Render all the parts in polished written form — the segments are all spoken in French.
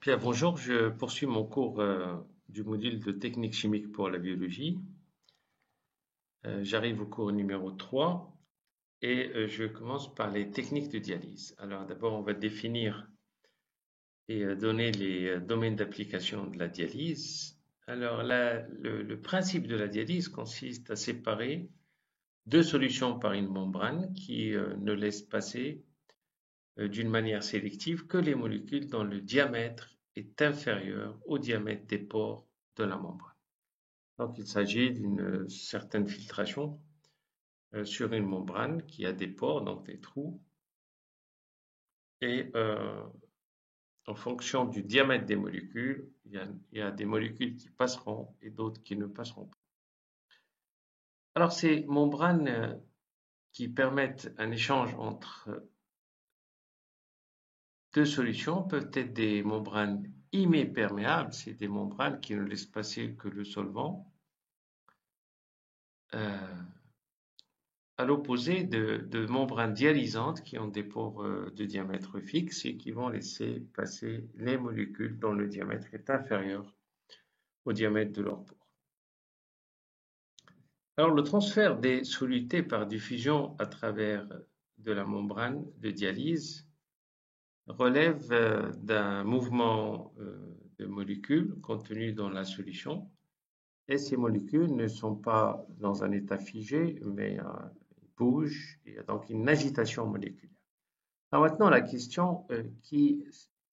Bien, bonjour, je poursuis mon cours du module de technique chimique pour la biologie. J'arrive au cours numéro 3 et je commence par les techniques de dialyse. Alors d'abord, on va définir et donner les domaines d'application de la dialyse. Alors le principe de la dialyse consiste à séparer deux solutions par une membrane qui ne laisse passer d'une manière sélective que les molécules dont le diamètre est inférieur au diamètre des pores de la membrane. Donc il s'agit d'une certaine filtration sur une membrane qui a des pores, donc des trous, et en fonction du diamètre des molécules, il y a des molécules qui passeront et d'autres qui ne passeront pas. Alors ces membranes qui permettent un échange entre deux solutions peuvent être des membranes imperméables, c'est des membranes qui ne laissent passer que le solvant, à l'opposé de membranes dialysantes qui ont des pores de diamètre fixe et qui vont laisser passer les molécules dont le diamètre est inférieur au diamètre de leur pore. Alors le transfert des solutés par diffusion à travers de la membrane de dialyse relève d'un mouvement de molécules contenues dans la solution, et ces molécules ne sont pas dans un état figé, mais bougent, il y a donc une agitation moléculaire. Alors maintenant, la question, qui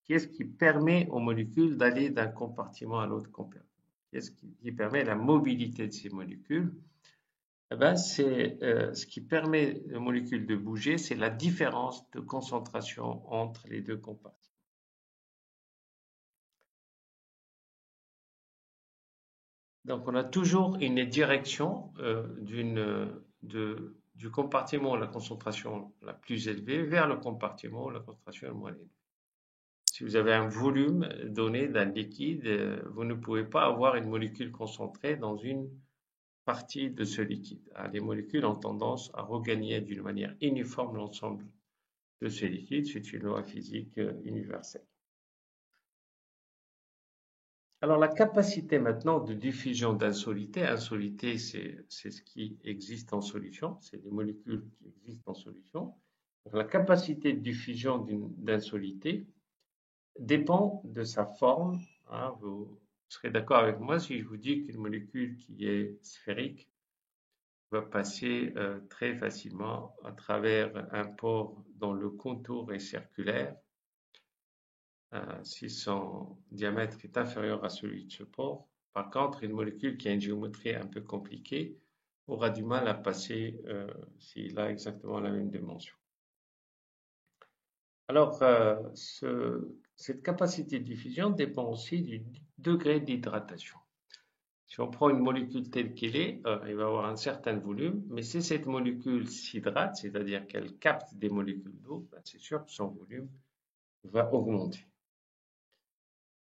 est-ce qui permet aux molécules d'aller d'un compartiment à l'autre compartiment? Qu'est-ce qui permet la mobilité de ces molécules? Eh ben, c'est ce qui permet aux molécules de bouger, c'est la différence de concentration entre les deux compartiments. Donc, on a toujours une direction du compartiment où la concentration la plus élevée vers le compartiment où la concentration est moins élevée. Si vous avez un volume donné d'un liquide, vous ne pouvez pas avoir une molécule concentrée dans une partie de ce liquide. Les molécules ont tendance à regagner d'une manière uniforme l'ensemble de ce liquide. C'est une loi physique universelle. Alors la capacité maintenant de diffusion d'un solité, un solité c'est ce qui existe en solution, c'est les molécules qui existent en solution. Donc, la capacité de diffusion d'un solité dépend de sa forme. Vous serez d'accord avec moi si je vous dis qu'une molécule qui est sphérique va passer très facilement à travers un pore dont le contour est circulaire. Si son diamètre est inférieur à celui de ce pore. Par contre, une molécule qui a une géométrie un peu compliquée aura du mal à passer s'il a exactement la même dimension. Alors, cette capacité de diffusion dépend aussi du degré d'hydratation. Si on prend une molécule telle qu'elle est, elle va avoir un certain volume, mais si cette molécule s'hydrate, c'est-à-dire qu'elle capte des molécules d'eau, ben c'est sûr que son volume va augmenter.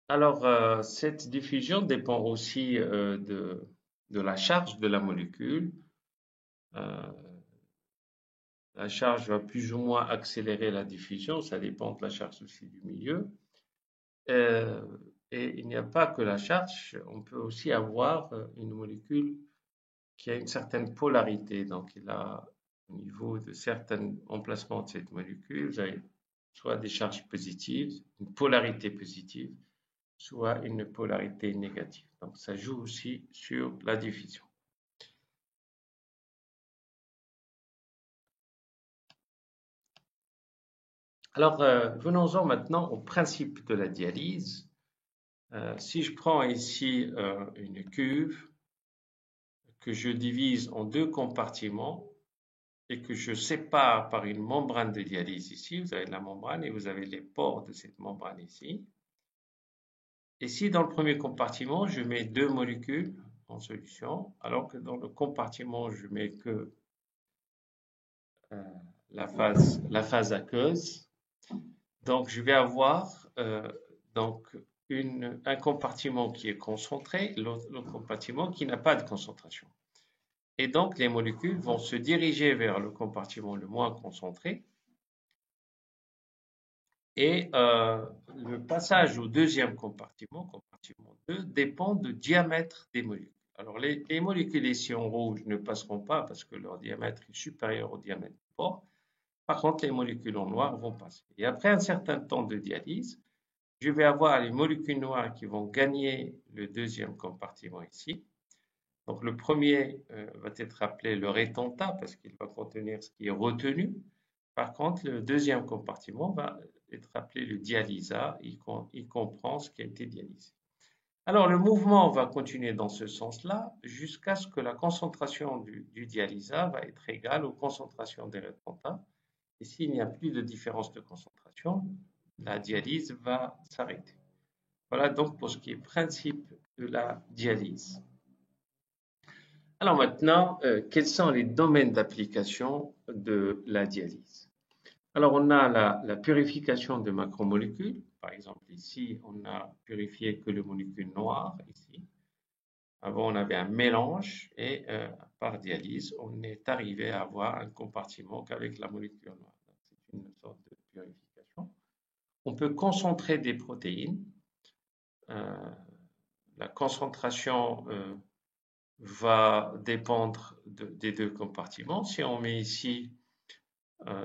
Alors, cette diffusion dépend aussi de la charge de la molécule. La charge va plus ou moins accélérer la diffusion, ça dépend de la charge aussi du milieu. Et il n'y a pas que la charge, on peut aussi avoir une molécule qui a une certaine polarité. Donc, il a, au niveau de certains emplacements de cette molécule, vous avez soit des charges positives, une polarité positive, soit une polarité négative. Donc, ça joue aussi sur la diffusion. Alors, venons-en maintenant au principe de la dialyse. Si je prends ici une cuve que je divise en deux compartiments et que je sépare par une membrane de dialyse ici, vous avez la membrane et vous avez les pores de cette membrane ici. Et si dans le premier compartiment, je mets deux molécules en solution, alors que dans le compartiment, je mets que la phase aqueuse, donc je vais avoir donc un compartiment qui est concentré, l'autre compartiment qui n'a pas de concentration. Et donc les molécules vont se diriger vers le compartiment le moins concentré Et le passage au deuxième compartiment, compartiment 2, dépend du diamètre des molécules. Alors, les molécules ici en rouge ne passeront pas parce que leur diamètre est supérieur au diamètre du port. Par contre, les molécules en noir vont passer. Et après un certain temps de dialyse, je vais avoir les molécules noires qui vont gagner le deuxième compartiment ici. Donc, le premier va être appelé le rétentat parce qu'il va contenir ce qui est retenu. Par contre, le deuxième compartiment va être appelé le dialysa. Il comprend ce qui a été dialysé. Alors, le mouvement va continuer dans ce sens-là jusqu'à ce que la concentration du dialysa va être égale aux concentrations des rétentats. Et s'il n'y a plus de différence de concentration, la dialyse va s'arrêter. Voilà donc pour ce qui est principe de la dialyse. Alors maintenant, quels sont les domaines d'application de la dialyse? Alors on a la purification de macromolécules. Par exemple ici, on a purifié que les molécules noires ici. Avant, on avait un mélange et par dialyse, on est arrivé à avoir un compartiment qu'avec la molécule noire. C'est une sorte de purification. On peut concentrer des protéines. La concentration va dépendre des deux compartiments. Si on met ici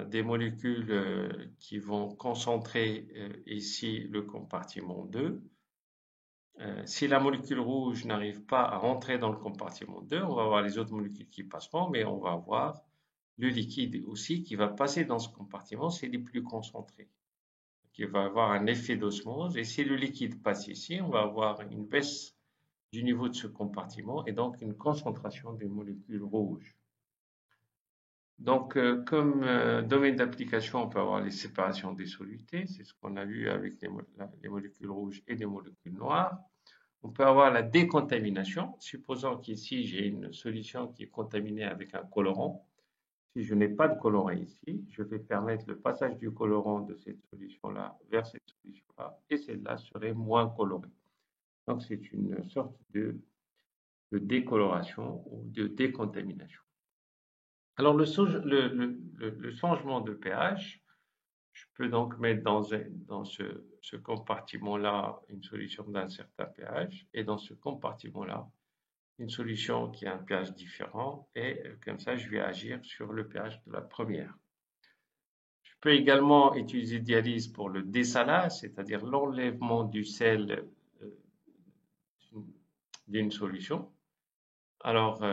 des molécules qui vont concentrer ici le compartiment 2, si la molécule rouge n'arrive pas à rentrer dans le compartiment 2, on va avoir les autres molécules qui passeront, mais on va avoir le liquide aussi qui va passer dans ce compartiment, c'est les plus concentrés, qui va avoir un effet d'osmose. Et si le liquide passe ici, on va avoir une baisse du niveau de ce compartiment et donc une concentration des molécules rouges. Donc, comme domaine d'application, on peut avoir les séparations des solutés, c'est ce qu'on a vu avec les molécules rouges et les molécules noires. On peut avoir la décontamination, supposons qu'ici j'ai une solution qui est contaminée avec un colorant. Si je n'ai pas de colorant ici, je vais permettre le passage du colorant de cette solution-là vers cette solution-là et celle-là serait moins colorée. Donc, c'est une sorte de décoloration ou de décontamination. Alors, le changement de pH, je peux donc mettre dans ce compartiment-là une solution d'un certain pH et dans ce compartiment-là une solution qui a un pH différent et comme ça, je vais agir sur le pH de la première. Je peux également utiliser dialyse pour le dessalage, c'est-à-dire l'enlèvement du sel d'une solution. Alors,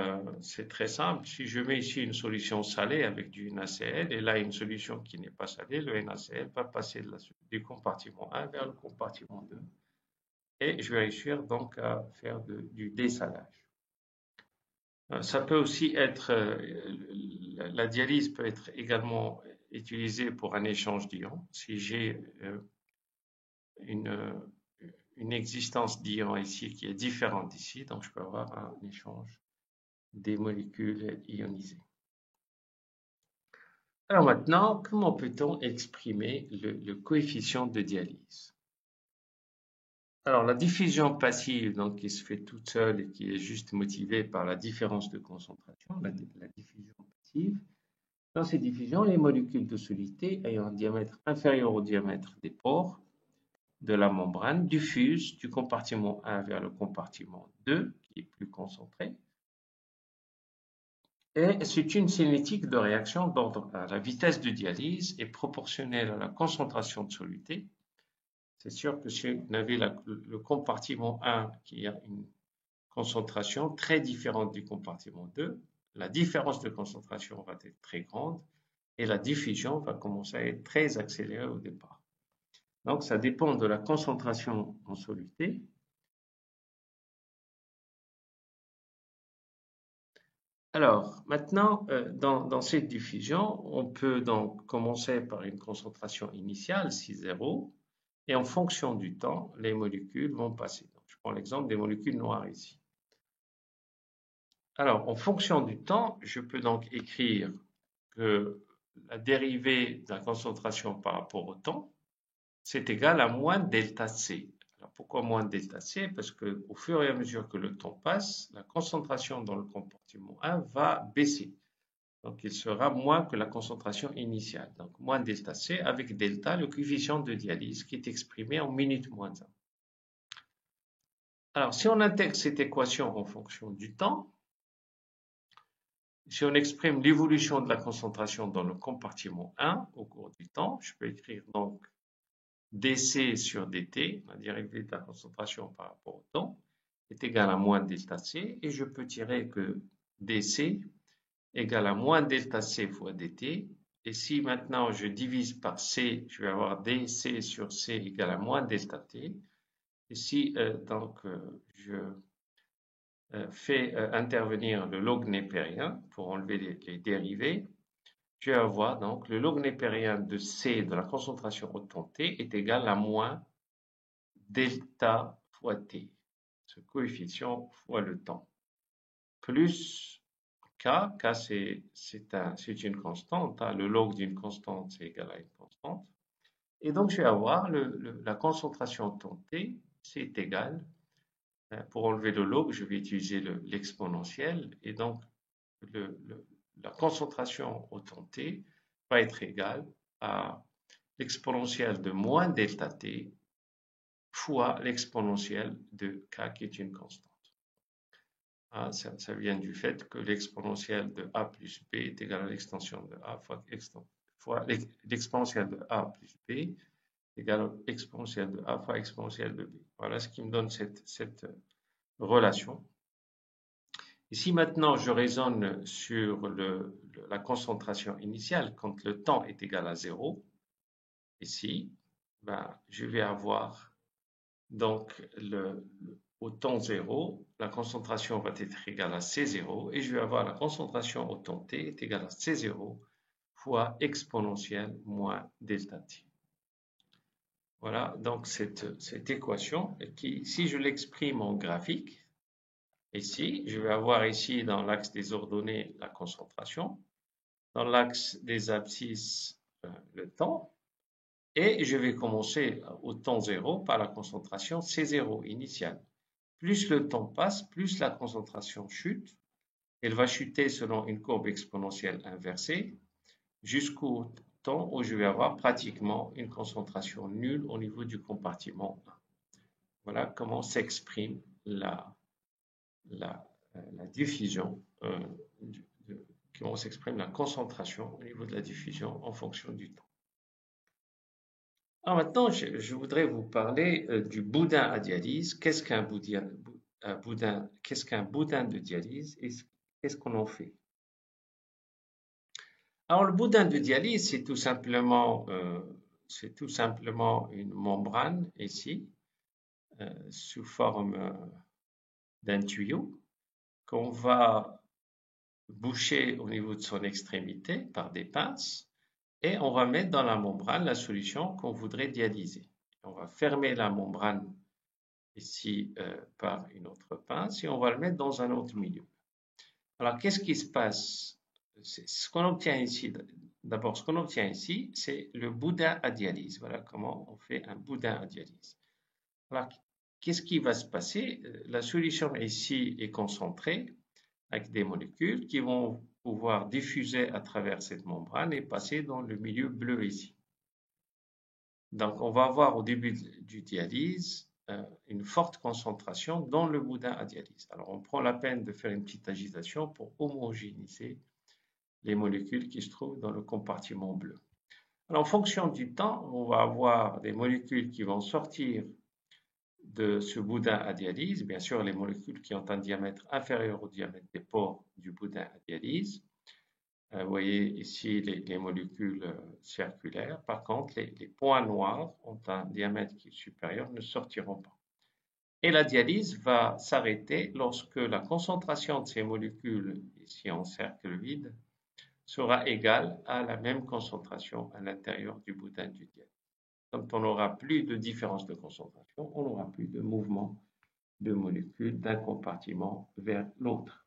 c'est très simple. Si je mets ici une solution salée avec du NaCl et là une solution qui n'est pas salée, le NaCl va passer du compartiment 1 vers le compartiment 2 et je vais réussir donc à faire du dessalage. Ça peut aussi être, la dialyse peut être également utilisée pour un échange d'ions. Si j'ai une existence d'ions ici qui est différente d'ici, donc je peux avoir un échange des molécules ionisées. Alors maintenant, comment peut-on exprimer le coefficient de dialyse? Alors la diffusion passive, donc qui se fait toute seule et qui est juste motivée par la différence de concentration, la diffusion passive. Dans ces diffusions, les molécules de soluté ayant un diamètre inférieur au diamètre des pores de la membrane diffusent du compartiment 1 vers le compartiment 2, qui est plus concentré. Et c'est une cinétique de réaction d'ordre à la vitesse de dialyse est proportionnelle à la concentration de soluté. C'est sûr que si vous avez le compartiment 1 qui a une concentration très différente du compartiment 2, la différence de concentration va être très grande et la diffusion va commencer à être très accélérée au départ. Donc ça dépend de la concentration en soluté. Alors, maintenant, dans cette diffusion, on peut donc commencer par une concentration initiale, 6,0, et en fonction du temps, les molécules vont passer. Donc, je prends l'exemple des molécules noires ici. Alors, en fonction du temps, je peux donc écrire que la dérivée de la concentration par rapport au temps, c'est égal à moins delta C. Alors, pourquoi moins delta C? Parce qu'au fur et à mesure que le temps passe, la concentration dans le compartiment 1 va baisser. Donc, il sera moins que la concentration initiale. Donc, moins delta C avec delta, le coefficient de dialyse qui est exprimé en minute moins 1. Alors, si on intègre cette équation en fonction du temps, si on exprime l'évolution de la concentration dans le compartiment 1 au cours du temps, je peux écrire donc dC sur dt, la dérivée de la concentration par rapport au temps, est égale à moins delta C, et je peux tirer que dC égale à moins delta C fois dt, et si maintenant je divise par C, je vais avoir dC sur C égale à moins delta T, et si je fais intervenir le log népérien pour enlever les dérivés, je vais avoir donc le log népérien de C de la concentration au temps T est égal à moins delta fois T, ce coefficient fois le temps, plus K, K c'est une constante, hein, le log d'une constante c'est égal à une constante, et donc je vais avoir la concentration au temps T, c'est égal, pour enlever le log, je vais utiliser l'exponentielle, et donc la concentration au temps T va être égale à l'exponentielle de moins delta T fois l'exponentielle de K qui est une constante. Ah, ça vient du fait que l'exponentielle de A plus B est égale à l'extension de A fois l'exponentielle de A plus B est égale à l'exponentielle de A fois exponentielle de B. Voilà ce qui me donne cette relation. Et si maintenant je raisonne sur la concentration initiale quand le temps est égal à 0, ici, ben, je vais avoir donc au temps 0, la concentration va être égale à C0 et je vais avoir la concentration au temps t est égale à C0 fois exponentielle moins delta t. Voilà donc cette équation qui, si je l'exprime en graphique, ici, je vais avoir ici dans l'axe des ordonnées la concentration, dans l'axe des abscisses le temps, et je vais commencer au temps 0 par la concentration C0 initiale. Plus le temps passe, plus la concentration chute. Elle va chuter selon une courbe exponentielle inversée jusqu'au temps où je vais avoir pratiquement une concentration nulle au niveau du compartiment 1. Voilà comment s'exprime la diffusion, comment s'exprime la concentration au niveau de la diffusion en fonction du temps. Alors maintenant, je voudrais vous parler du boudin à dialyse. Qu'est-ce qu'un boudin de dialyse et qu'est-ce qu'on en fait? Alors, le boudin de dialyse, c'est tout simplement une membrane ici, sous forme d'un tuyau, qu'on va boucher au niveau de son extrémité par des pinces, et on va mettre dans la membrane la solution qu'on voudrait dialyser. On va fermer la membrane ici par une autre pince et on va le mettre dans un autre milieu. Alors, qu'est-ce qui se passe? Ce qu'on obtient ici, d'abord, ce qu'on obtient ici, c'est le boudin à dialyse. Voilà comment on fait un boudin à dialyse. Alors, qu'est-ce qui va se passer? La solution ici est concentrée avec des molécules qui vont pouvoir diffuser à travers cette membrane et passer dans le milieu bleu ici. Donc, on va avoir au début du dialyse une forte concentration dans le boudin à dialyse. Alors, on prend la peine de faire une petite agitation pour homogénéiser les molécules qui se trouvent dans le compartiment bleu. Alors, en fonction du temps, on va avoir des molécules qui vont sortir de ce boudin à dialyse, bien sûr les molécules qui ont un diamètre inférieur au diamètre des pores du boudin à dialyse. Vous voyez ici les molécules circulaires. Par contre, les points noirs ont un diamètre qui est supérieur, ne sortiront pas. Et la dialyse va s'arrêter lorsque la concentration de ces molécules, ici en cercle vide, sera égale à la même concentration à l'intérieur du boudin du dialyse. Quand on n'aura plus de différence de concentration, on n'aura plus de mouvement de molécules d'un compartiment vers l'autre.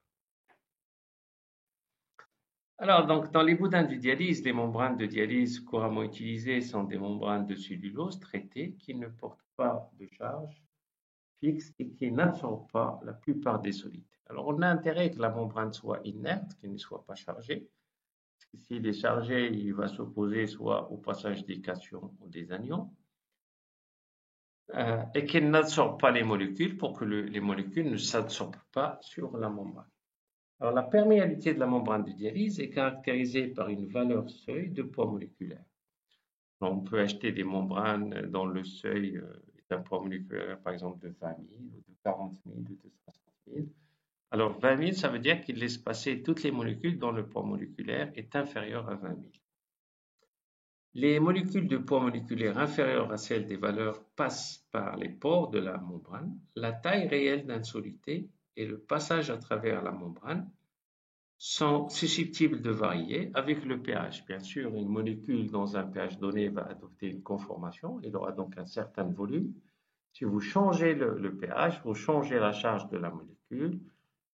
Alors, donc, dans les boudins de dialyse, les membranes de dialyse couramment utilisées sont des membranes de cellulose traitées qui ne portent pas de charge fixe et qui n'absorbent pas la plupart des solides. Alors, on a intérêt que la membrane soit inerte, qu'elle ne soit pas chargée, S'il est chargé, il va s'opposer soit au passage des cations ou des anions, et qu'il n'absorbe pas les molécules pour que les molécules ne s'absorbent pas sur la membrane. Alors, la perméabilité de la membrane de dialyse est caractérisée par une valeur seuil de poids moléculaire. On peut acheter des membranes dont le seuil est un poids moléculaire, par exemple, de 20 000, ou de 40 000, ou de 60 000. Alors, 20 000, ça veut dire qu'il laisse passer toutes les molécules dont le poids moléculaire est inférieur à 20 000. Les molécules de poids moléculaire inférieures à celles des valeurs passent par les pores de la membrane. La taille réelle d'un soluté et le passage à travers la membrane sont susceptibles de varier avec le pH. Bien sûr, une molécule dans un pH donné va adopter une conformation, elle aura donc un certain volume. Si vous changez le pH, vous changez la charge de la molécule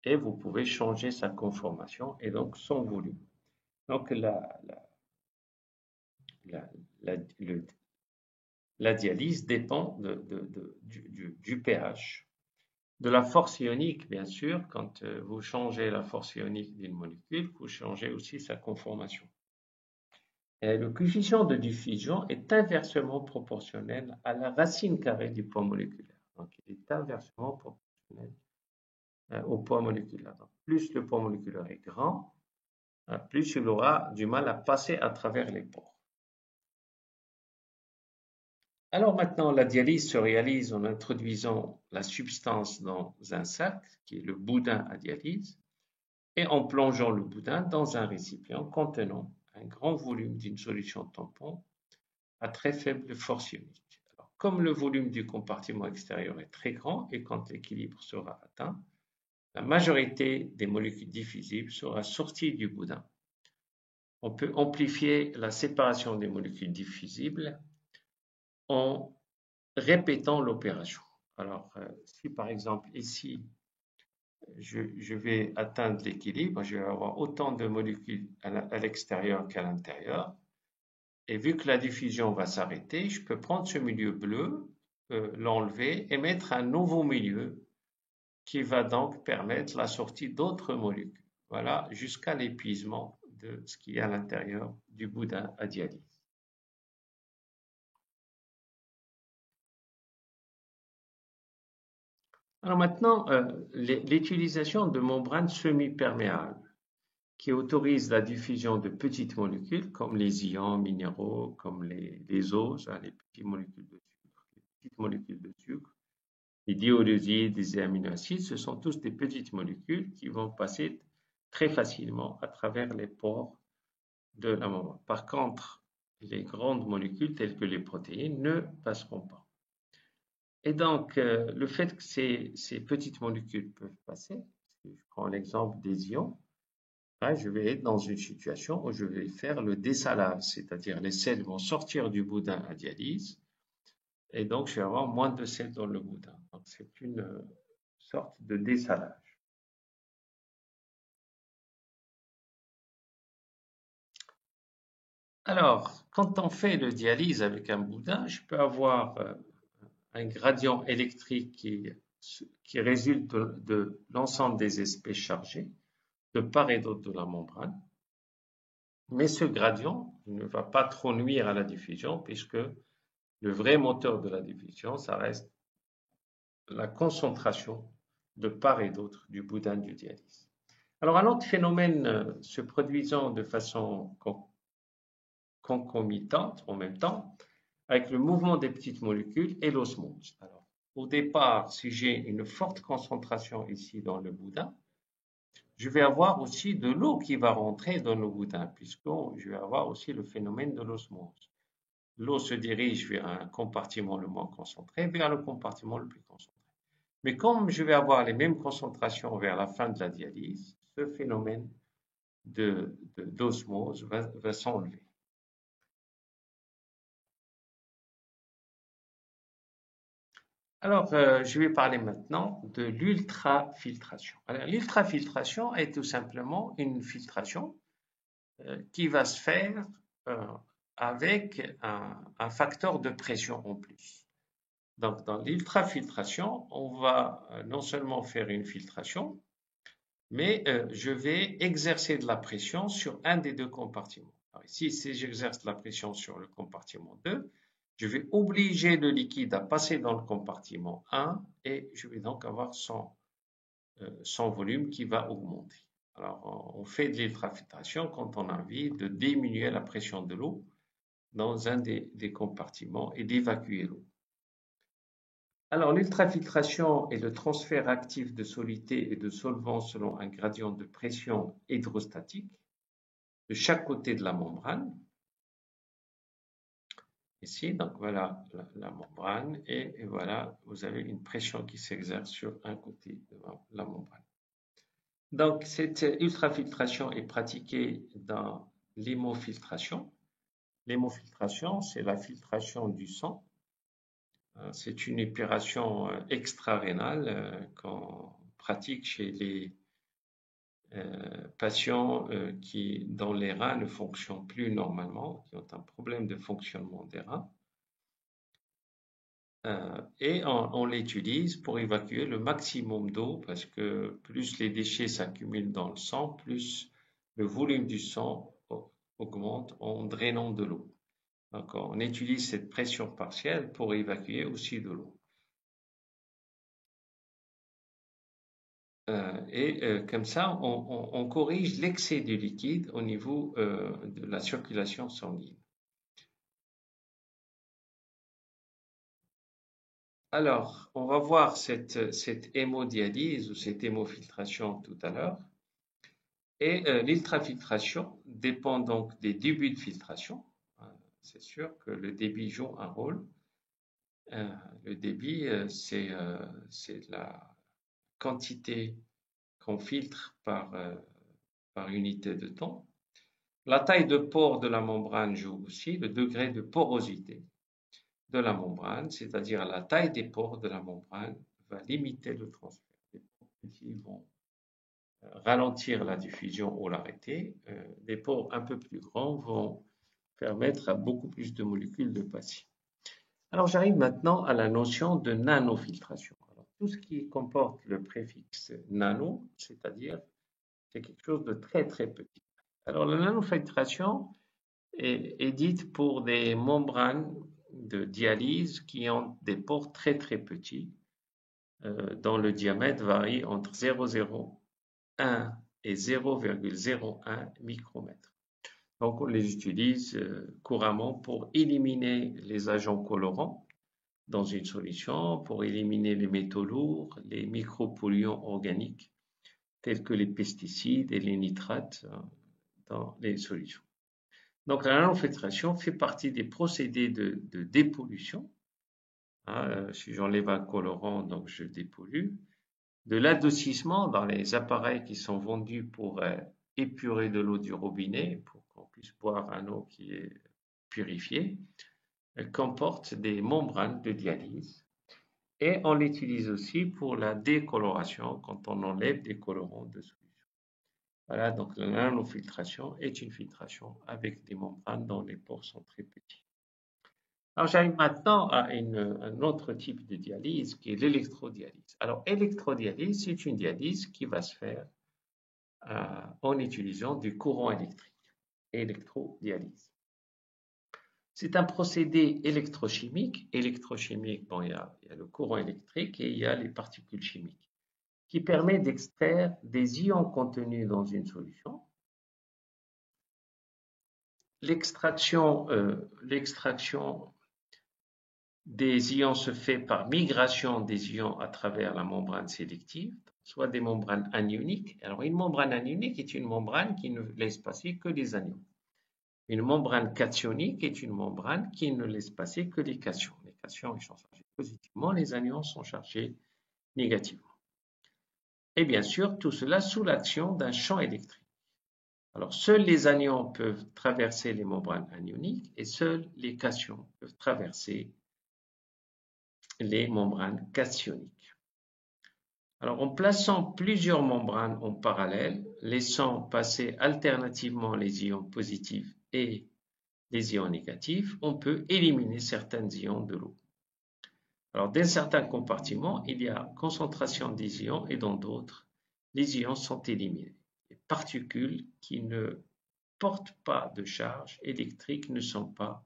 et vous pouvez changer sa conformation et donc son volume. Donc la dialyse dépend du pH. De la force ionique, bien sûr, quand vous changez la force ionique d'une molécule, vous changez aussi sa conformation. Et le coefficient de diffusion est inversement proportionnel à la racine carrée du poids moléculaire. Donc, il est inversement proportionnel au poids moléculaire. Donc, plus le poids moléculaire est grand, plus il aura du mal à passer à travers les pores. Alors maintenant, la dialyse se réalise en introduisant la substance dans un sac, qui est le boudin à dialyse, et en plongeant le boudin dans un récipient contenant un grand volume d'une solution tampon à très faible force ionique. Alors, comme le volume du compartiment extérieur est très grand et quand l'équilibre sera atteint, la majorité des molécules diffusibles sera sortie du boudin. On peut amplifier la séparation des molécules diffusibles en répétant l'opération. Alors, si par exemple ici, je vais atteindre l'équilibre, je vais avoir autant de molécules à l'extérieur qu'à l'intérieur. Et vu que la diffusion va s'arrêter, je peux prendre ce milieu bleu, l'enlever et mettre un nouveau milieu qui va donc permettre la sortie d'autres molécules. Voilà, jusqu'à l'épuisement de ce qui est à l'intérieur du boudin à dialyse. Alors maintenant, l'utilisation de membranes semi-perméables qui autorisent la diffusion de petites molécules comme les ions minéraux, comme les oses, les petites molécules de sucre, les diodosides, les aminoacides, ce sont tous des petites molécules qui vont passer très facilement à travers les pores de la membrane. Par contre, les grandes molécules telles que les protéines ne passeront pas. Et donc, le fait que ces petites molécules peuvent passer, si je prends l'exemple des ions, là, je vais être dans une situation où je vais faire le dessalage, c'est-à-dire les sels vont sortir du boudin à dialyse, et donc je vais avoir moins de sels dans le boudin. Donc, c'est une sorte de dessalage. Alors, quand on fait le dialyse avec un boudin, je peux avoir un gradient électrique qui résulte de l'ensemble des espèces chargées de part et d'autre de la membrane. Mais ce gradient ne va pas trop nuire à la diffusion puisque le vrai moteur de la diffusion, ça reste la concentration de part et d'autre du boudin du dialyse. Alors, un autre phénomène se produisant de façon concomitante en même temps, avec le mouvement des petites molécules et l'osmose. Alors, au départ, si j'ai une forte concentration ici dans le boudin, je vais avoir aussi de l'eau qui va rentrer dans le boudin, puisque je vais avoir aussi le phénomène de l'osmose. L'eau se dirige vers un compartiment le moins concentré, vers le compartiment le plus concentré. Mais comme je vais avoir les mêmes concentrations vers la fin de la dialyse, ce phénomène d'osmose va s'enlever. Alors, je vais parler maintenant de l'ultrafiltration. Alors, l'ultrafiltration est tout simplement une filtration qui va se faire avec un facteur de pression en plus. Donc, dans l'ultrafiltration, on va non seulement faire une filtration, mais je vais exercer de la pression sur un des deux compartiments. Alors ici, si j'exerce de la pression sur le compartiment 2, je vais obliger le liquide à passer dans le compartiment 1 et je vais donc avoir son volume qui va augmenter. Alors, on fait de l'ultrafiltration quand on a envie de diminuer la pression de l'eau dans un des compartiments et d'évacuer l'eau. Alors, l'ultrafiltration est le transfert actif de soluté et de solvant selon un gradient de pression hydrostatique de chaque côté de la membrane. Ici, donc voilà la membrane et voilà, vous avez une pression qui s'exerce sur un côté de la membrane. Donc, cette ultrafiltration est pratiquée dans l'hémofiltration. L'hémofiltration, c'est la filtration du sang. C'est une opération extra-rénale qu'on pratique chez les patients dont les reins ne fonctionnent plus normalement, qui ont un problème de fonctionnement des reins. Et on l'utilise pour évacuer le maximum d'eau parce que plus les déchets s'accumulent dans le sang, plus le volume du sang augmente en drainant de l'eau. Donc on utilise cette pression partielle pour évacuer aussi de l'eau. Comme ça, on corrige l'excès de liquide au niveau de la circulation sanguine. Alors, on va voir cette hémodialyse ou cette hémofiltration tout à l'heure. Et l'ultrafiltration dépend donc des débuts de filtration. C'est sûr que le débit joue un rôle. Le débit, c'est la quantité qu'on filtre par unité de temps. La taille de pore de la membrane joue aussi, le degré de porosité de la membrane, c'est-à-dire la taille des pores de la membrane va limiter le transfert. Les pores petits vont ralentir la diffusion ou l'arrêter. Les pores un peu plus grands vont permettre à beaucoup plus de molécules de passer. Alors j'arrive maintenant à la notion de nanofiltration. Alors, tout ce qui comporte le préfixe nano, c'est-à-dire c'est quelque chose de très très petit. Alors la nanofiltration est dite pour des membranes de dialyse qui ont des pores très très petits, dont le diamètre varie entre 0,01 et 0,01 micromètres. Donc on les utilise couramment pour éliminer les agents colorants dans une solution, pour éliminer les métaux lourds, les micropolluants organiques tels que les pesticides et les nitrates dans les solutions. Donc la nanofiltration fait partie des procédés de dépollution. Si j'enlève un colorant, donc je dépollue. De l'adoucissement dans les appareils qui sont vendus pour épurer de l'eau du robinet, pour qu'on puisse boire une eau qui est purifiée. Elle comporte des membranes de dialyse. Et on l'utilise aussi pour la décoloration quand on enlève des colorants de solution. Voilà, donc la nanofiltration est une filtration avec des membranes dont les pores sont très petits. Alors j'arrive maintenant à un autre type de dialyse qui est l'électrodialyse. Alors électrodialyse, c'est une dialyse qui va se faire en utilisant du courant électrique. Électrodialyse. C'est un procédé électrochimique. Électrochimique, bon, il y a le courant électrique et il y a les particules chimiques qui permet d'extraire des ions contenus dans une solution. L'extraction des ions se fait par migration des ions à travers la membrane sélective, soit des membranes anioniques. Alors une membrane anionique est une membrane qui ne laisse passer que les anions. Une membrane cationique est une membrane qui ne laisse passer que les cations. Les cations sont chargées positivement, les anions sont chargés négativement. Et bien sûr, tout cela sous l'action d'un champ électrique. Alors, seuls les anions peuvent traverser les membranes anioniques et seuls les cations peuvent traverser les membranes cationiques. Alors, en plaçant plusieurs membranes en parallèle, laissant passer alternativement les ions positifs et les ions négatifs, on peut éliminer certains ions de l'eau. Alors, dans certains compartiments, il y a concentration des ions et dans d'autres, les ions sont éliminés. Les particules qui ne portent pas de charge électrique ne sont pas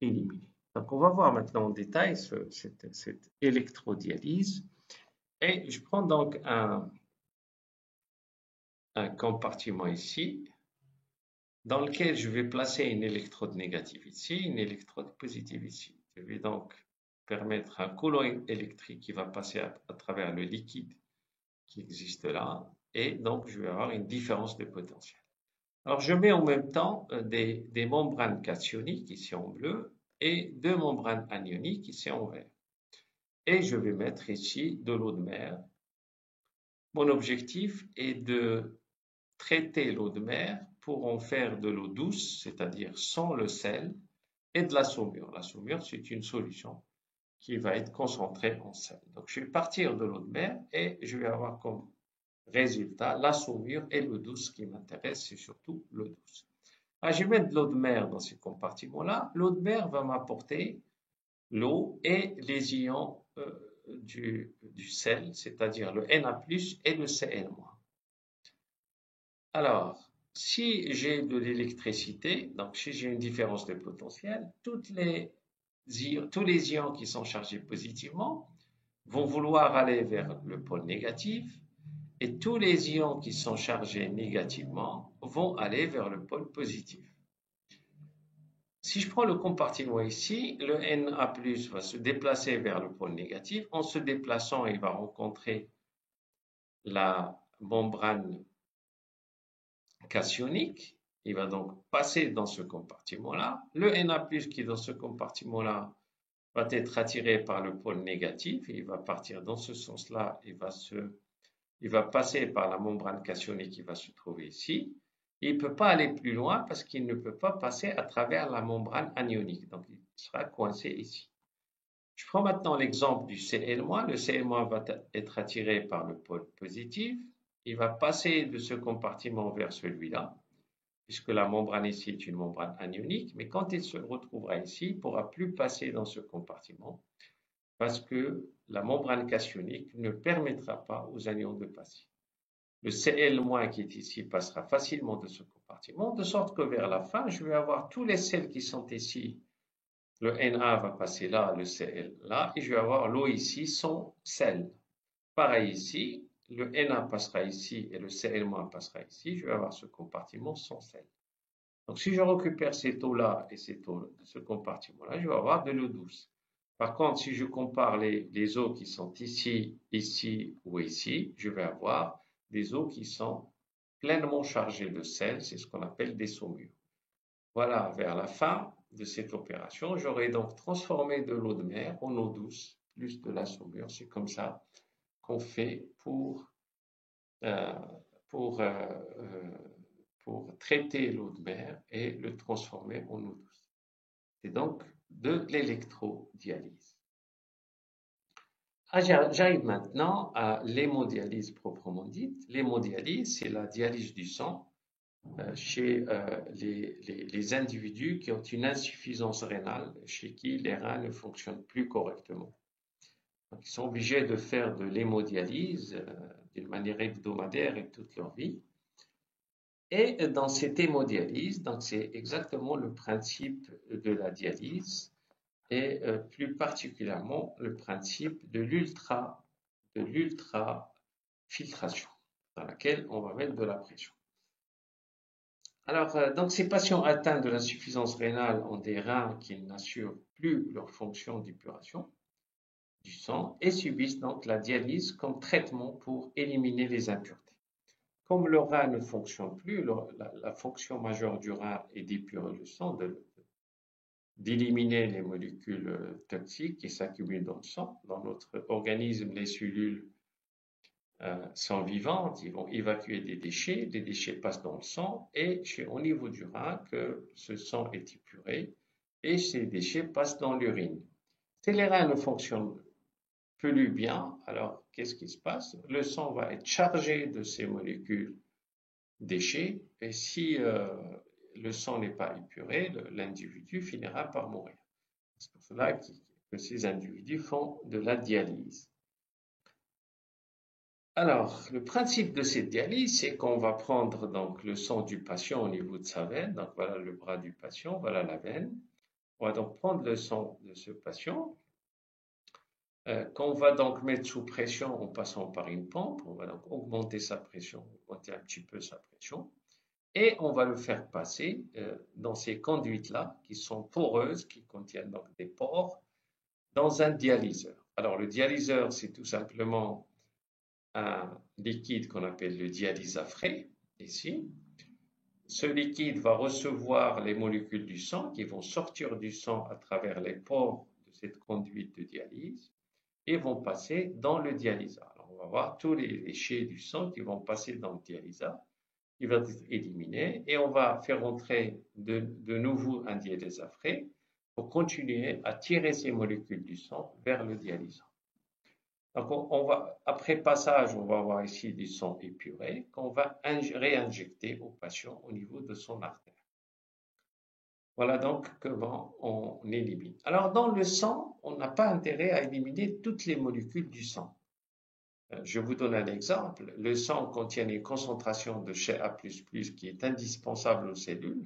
éliminées. Donc, on va voir maintenant en détail cette électrodialyse. Et je prends donc un compartiment ici, dans lequel je vais placer une électrode négative ici, une électrode positive ici. Je vais donc permettre un courant électrique qui va passer à travers le liquide qui existe là, et donc je vais avoir une différence de potentiel. Alors je mets en même temps des membranes cationiques ici en bleu et deux membranes anioniques ici en vert. Et je vais mettre ici de l'eau de mer. Mon objectif est de traiter l'eau de mer pour en faire de l'eau douce, c'est-à-dire sans le sel, et de la saumure. La saumure, c'est une solution qui va être concentrée en sel. Donc je vais partir de l'eau de mer et je vais avoir comme résultat la saumure et l'eau douce. Ce qui m'intéresse, c'est surtout l'eau douce. Alors, je vais mettre de l'eau de mer dans ce compartiment-là. L'eau de mer va m'apporter l'eau et les ions du sel, c'est-à-dire le Na+, et le Cl-. Alors, si j'ai de l'électricité, donc si j'ai une différence de potentiel, tous les ions qui sont chargés positivement vont vouloir aller vers le pôle négatif et tous les ions qui sont chargés négativement vont aller vers le pôle positif. Si je prends le compartiment ici, le Na+ va se déplacer vers le pôle négatif. En se déplaçant, il va rencontrer la membrane cationique. Il va donc passer dans ce compartiment-là. Le Na+ qui est dans ce compartiment-là va être attiré par le pôle négatif. Il va partir dans ce sens-là. Il va passer par la membrane cationique qui va se trouver ici. Il ne peut pas aller plus loin parce qu'il ne peut pas passer à travers la membrane anionique. Donc, il sera coincé ici. Je prends maintenant l'exemple du Cl-. Le Cl- va être attiré par le pôle positif. Il va passer de ce compartiment vers celui-là, puisque la membrane ici est une membrane anionique. Mais quand il se retrouvera ici, il ne pourra plus passer dans ce compartiment parce que la membrane cationique ne permettra pas aux anions de passer. Le Cl- qui est ici passera facilement de ce compartiment, de sorte que vers la fin, je vais avoir tous les sels qui sont ici. Le Na va passer là, le Cl là, et je vais avoir l'eau ici sans sel. Pareil ici, le Na passera ici et le Cl- passera ici, je vais avoir ce compartiment sans sel. Donc si je récupère cette eau-là et cette eau de ce compartiment-là, je vais avoir de l'eau douce. Par contre, si je compare les eaux qui sont ici, ici ou ici, je vais avoir des eaux qui sont pleinement chargées de sel, c'est ce qu'on appelle des saumures. Voilà, vers la fin de cette opération, j'aurai donc transformé de l'eau de mer en eau douce, plus de la saumure. C'est comme ça qu'on fait euh, pour, euh, euh, pour traiter l'eau de mer et le transformer en eau douce. C'est donc de l'électrodialyse. J'arrive maintenant à l'hémodialyse proprement dite. L'hémodialyse, c'est la dialyse du sang chez les individus qui ont une insuffisance rénale, chez qui les reins ne fonctionnent plus correctement. Donc, ils sont obligés de faire de l'hémodialyse d'une manière hebdomadaire et toute leur vie. Et dans cette hémodialyse, donc c'est exactement le principe de la dialyse et plus particulièrement le principe de l'ultrafiltration, dans laquelle on va mettre de la pression. Alors, donc ces patients atteints de l'insuffisance rénale ont des reins qui n'assurent plus leur fonction d'épuration du sang et subissent donc la dialyse comme traitement pour éliminer les impuretés. Comme le rein ne fonctionne plus, la fonction majeure du rein est d'épurer le sang, d'éliminer les molécules toxiques qui s'accumulent dans le sang. Dans notre organisme, les cellules sont vivantes, ils vont évacuer des déchets passent dans le sang et c'est au niveau du rein que ce sang est épuré et ces déchets passent dans l'urine. Si les reins ne fonctionnent plus bien, alors qu'est-ce qui se passe? Le sang va être chargé de ces molécules déchets et si le sang n'est pas épuré, l'individu finira par mourir. C'est pour cela que ces individus font de la dialyse. Alors, le principe de cette dialyse, c'est qu'on va prendre donc le sang du patient au niveau de sa veine. Donc voilà le bras du patient, voilà la veine. On va donc prendre le sang de ce patient, qu'on va donc mettre sous pression en passant par une pompe. On va donc augmenter sa pression, augmenter un petit peu sa pression. Et on va le faire passer dans ces conduites-là, qui sont poreuses, qui contiennent donc des pores, dans un dialyseur. Alors le dialyseur, c'est tout simplement un liquide qu'on appelle le dialysafré, ici. Ce liquide va recevoir les molécules du sang qui vont sortir du sang à travers les pores de cette conduite de dialyse et vont passer dans le dialyseur. Alors, on va voir tous les déchets du sang qui vont passer dans le dialyseur, qui va être éliminé et on va faire entrer de nouveau un dialysafré pour continuer à tirer ces molécules du sang vers le dialyseur. Donc, après passage, on va avoir ici du sang épuré qu'on va réinjecter au patient au niveau de son artère. Voilà donc comment on élimine. Alors, dans le sang, on n'a pas intérêt à éliminer toutes les molécules du sang. Je vous donne un exemple. Le sang contient une concentration de Ca++ qui est indispensable aux cellules.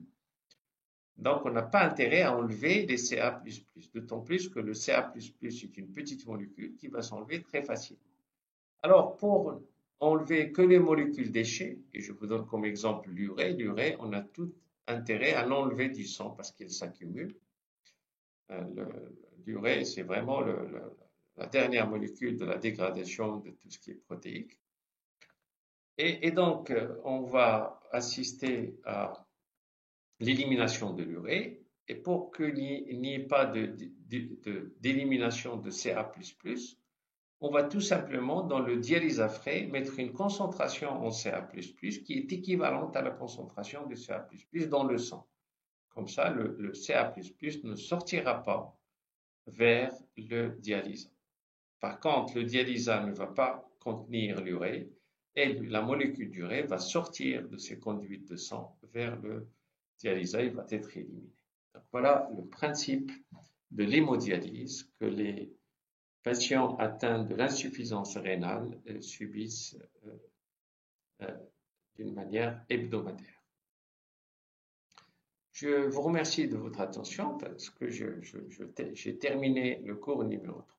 Donc, on n'a pas intérêt à enlever les Ca++, d'autant plus que le Ca++ est une petite molécule qui va s'enlever très facilement. Alors, pour enlever que les molécules déchets, et je vous donne comme exemple l'urée, on a tout intérêt à l'enlever du sang parce qu'elle s'accumule. L'urée, c'est vraiment la dernière molécule de la dégradation de tout ce qui est protéique. Et donc, on va assister à l'élimination de l'urée. Et pour qu'il n'y ait pas d'élimination de Ca++, on va tout simplement, dans le dialysafré, mettre une concentration en Ca++ qui est équivalente à la concentration de Ca++ dans le sang. Comme ça, le Ca++ ne sortira pas vers le dialysat. Par contre, le dialysat ne va pas contenir l'urée et la molécule d'urée va sortir de ces conduites de sang vers le dialysat et va être éliminée. Donc, voilà le principe de l'hémodialyse que les patients atteints de l'insuffisance rénale subissent d'une manière hebdomadaire. Je vous remercie de votre attention parce que j'ai terminé le cours numéro 3.